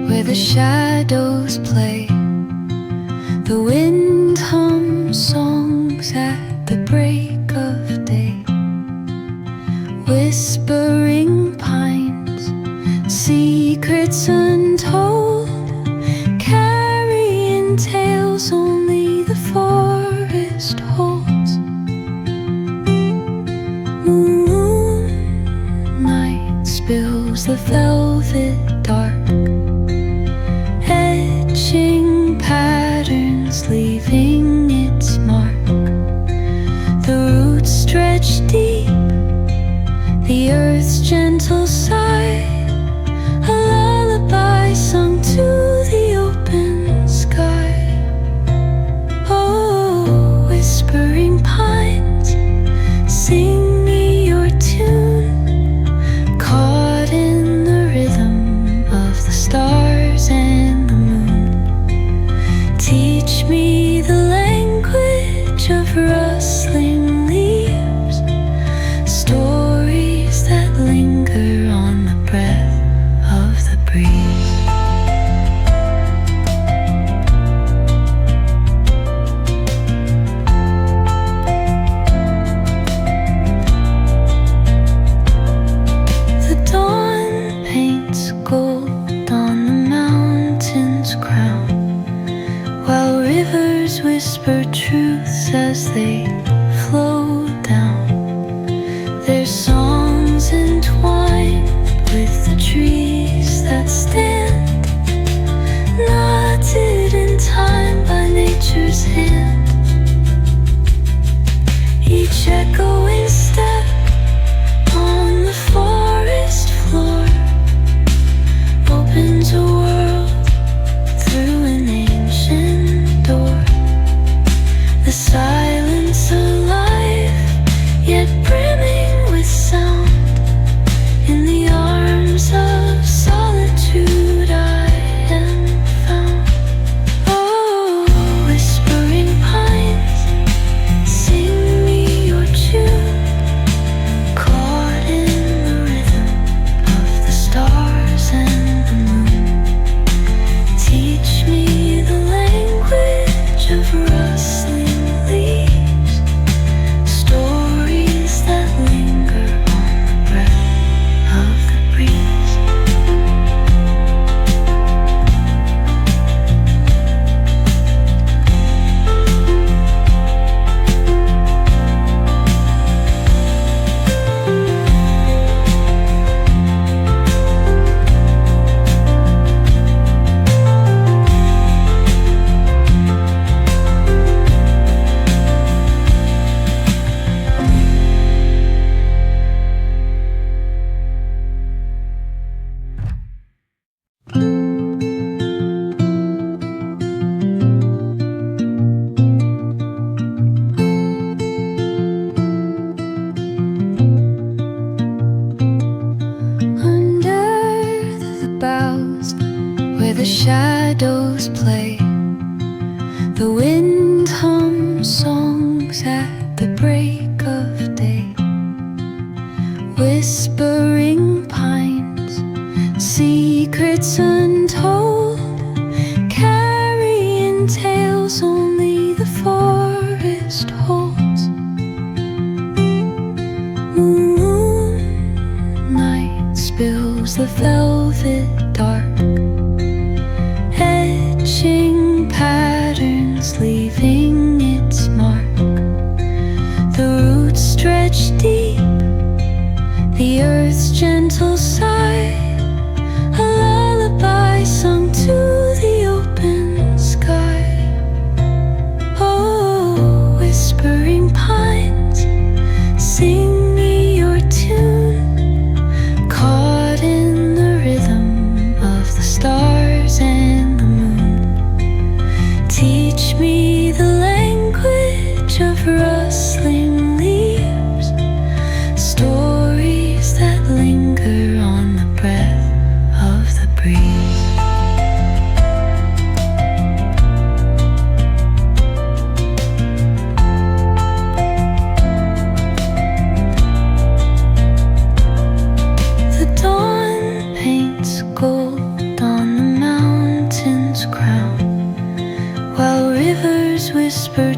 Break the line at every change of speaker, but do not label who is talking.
where the shadows play. The wind hums songs at the break of day. Whispering pines, secrets untold, carrying tales only the forest holds. Moonlight spills the velvet dark, etching patterns, leaving its mark. The roots stretch deep, the earth's gentle sigh, a lullaby sung to the open sky. Oh, whispering pines, sing me your tune, caught in the rhythm of the stars and the moon. Teach me the language of rustling leaves, stories that linger on the breath of the breeze. The dawn paints gold on the mountain's crown, while rivers whisper truths as they flow down. Their songs entwined with the trees that stand, knotted in time by nature's hand. Each echoing step on the forest floor opens a world through an ancient door. The silence alive, yet brimming with sound. In the arms of solitude I am found. Oh, whispering pines, sing me your tune, caught in the rhythm of the stars and the moon. Teach me the language of rustling leaves, stories that linger on the breath of the breeze. Under the boughs, where the shadows play, the wind hums songs at the break of day. Whispering pines, secrets untold, carrying tales only the forest holds. Moonlight spills the velvet dark, etching patterns, leaving its mark. The roots stretch deep, the earth's gentle sigh, a lullaby sung to the open sky. Oh, whispering pines, sing me your tune, caught in the rhythm of the stars and the moon. Teach me the language of rustling leaves, stories that linger on the breath of the breeze. The dawn paints gold on the mountain. her